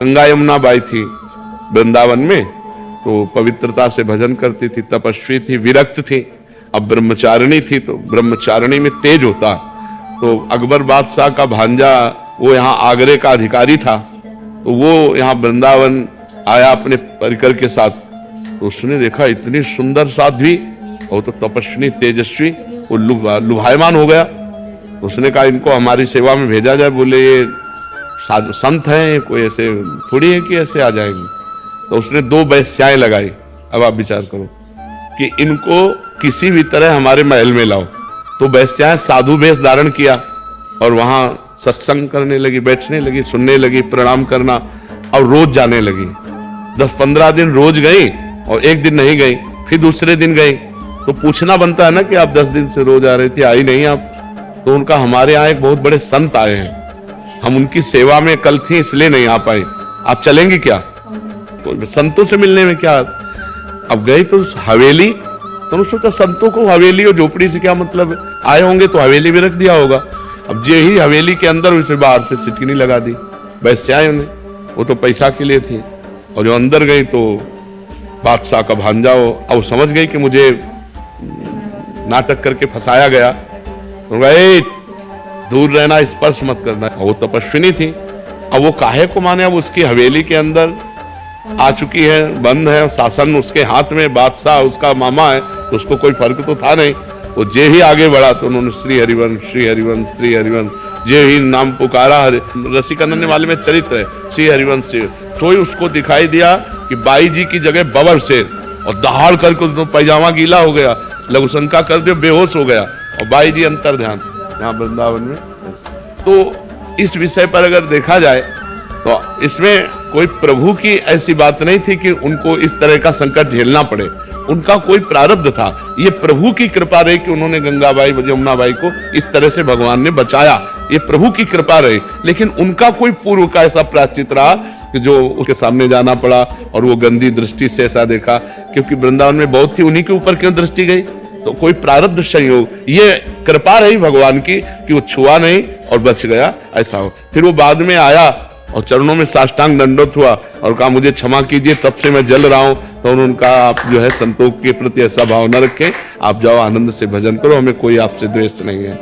Ganga Yamuna by थी वृंदावन में, तो पवित्रता से भजन करती थी, तपस्वी थी, विरक्त थी। अब ब्रह्मचारिणी थी, तो ब्रह्मचारिणी में तेज होता। तो अकबर बादशाह का भांजा वो यहाँ आगरे का अधिकारी था, तो वो यहाँ वृंदावन आया अपने परिकर के साथ। तो उसने देखा इतनी सुंदर साध्वी और तो तपस्वी तेजस्वी, वो लुभायमान हो गया। उसने कहा इनको हमारी सेवा में भेजा जाए। बोले ये संत हैं, कोई ऐसे थोड़ी है कि ऐसे आ जाएंगे। तो उसने 2 वेश्याएं लगाई। अब आप विचार करो कि इनको किसी भी तरह हमारे महल में लाओ। तो वेश्याएं साधु वेश धारण किया और वहां सत्संग करने लगी, बैठने लगी, सुनने लगी, प्रणाम करना, और रोज जाने लगी। 10-15 दिन रोज गई और एक दिन नहीं गई, फिर दूसरे दिन गई। तो पूछना बनता है ना कि आप 10 दिन से रोज आ रही थी, आई नहीं आप। तो उनका हमारे यहाँ एक बहुत बड़े संत आए हैं, हम उनकी सेवा में कल थी इसलिए नहीं आ पाए, आप चलेंगे क्या? तो संतों से मिलने में क्या। अब गई तो हवेली, तो सोचा संतों को हवेली और झोपड़ी से क्या मतलब, आए होंगे तो हवेली भी रख दिया होगा। अब ये ही हवेली के अंदर उसे बाहर से सिटकिनी लगा दी वैश्याएं ने, वो तो पैसा के लिए थी। और जो अंदर गई तो बादशाह का भांजा हो, अब समझ गई कि मुझे नाटक करके फंसाया गया। तो दूर रहना, स्पर्श मत करना। वो तपस्विनी थी, अब वो काहे को माने, अब उसकी हवेली के अंदर आ चुकी है, बंद है, शासन उसके हाथ में, बादशाह उसका मामा है, तो उसको कोई फर्क तो था नहीं। वो जे ही आगे बढ़ा तो उन्होंने श्री हरिवंश श्री हरिवंश श्री हरिवंश जे ही नाम पुकारा। रसिकानंद वाले में चरित्र है श्री हरिवंश से। सोई उसको दिखाई दिया कि बाई जी की जगह बबर शेर, और दहाड़ करके उसको पैजामा गीला हो गया, लघुशंका कर दिया, बेहोश हो गया, और बाई जी अंतर ध्यान यहाँ वृंदावन में। तो इस विषय पर अगर देखा जाए तो इसमें कोई प्रभु की ऐसी बात नहीं थी कि उनको इस तरह का संकट झेलना पड़े, उनका कोई प्रारब्ध था। ये प्रभु की कृपा रही कि उन्होंने गंगाबाई यमुनाबाई को इस तरह से भगवान ने बचाया, ये प्रभु की कृपा रही। लेकिन उनका कोई पूर्व का ऐसा प्रायश्चित रहा कि जो उसके सामने जाना पड़ा और वो गंदी दृष्टि से ऐसा देखा, क्योंकि वृंदावन में बहुत थी, उन्हीं के ऊपर क्यों दृष्टि गई? तो कोई प्रारब्ध संयोग, ये कृपा रही भगवान की कि वो छुआ नहीं और बच गया, ऐसा हो। फिर वो बाद में आया और चरणों में साष्टांग दंडवत हुआ और कहा मुझे क्षमा कीजिए, तब से मैं जल रहा हूं। तो उनका आप जो है संतोष के प्रति ऐसा भाव न रखें, आप जाओ आनंद से भजन करो, हमें कोई आपसे द्वेष नहीं है।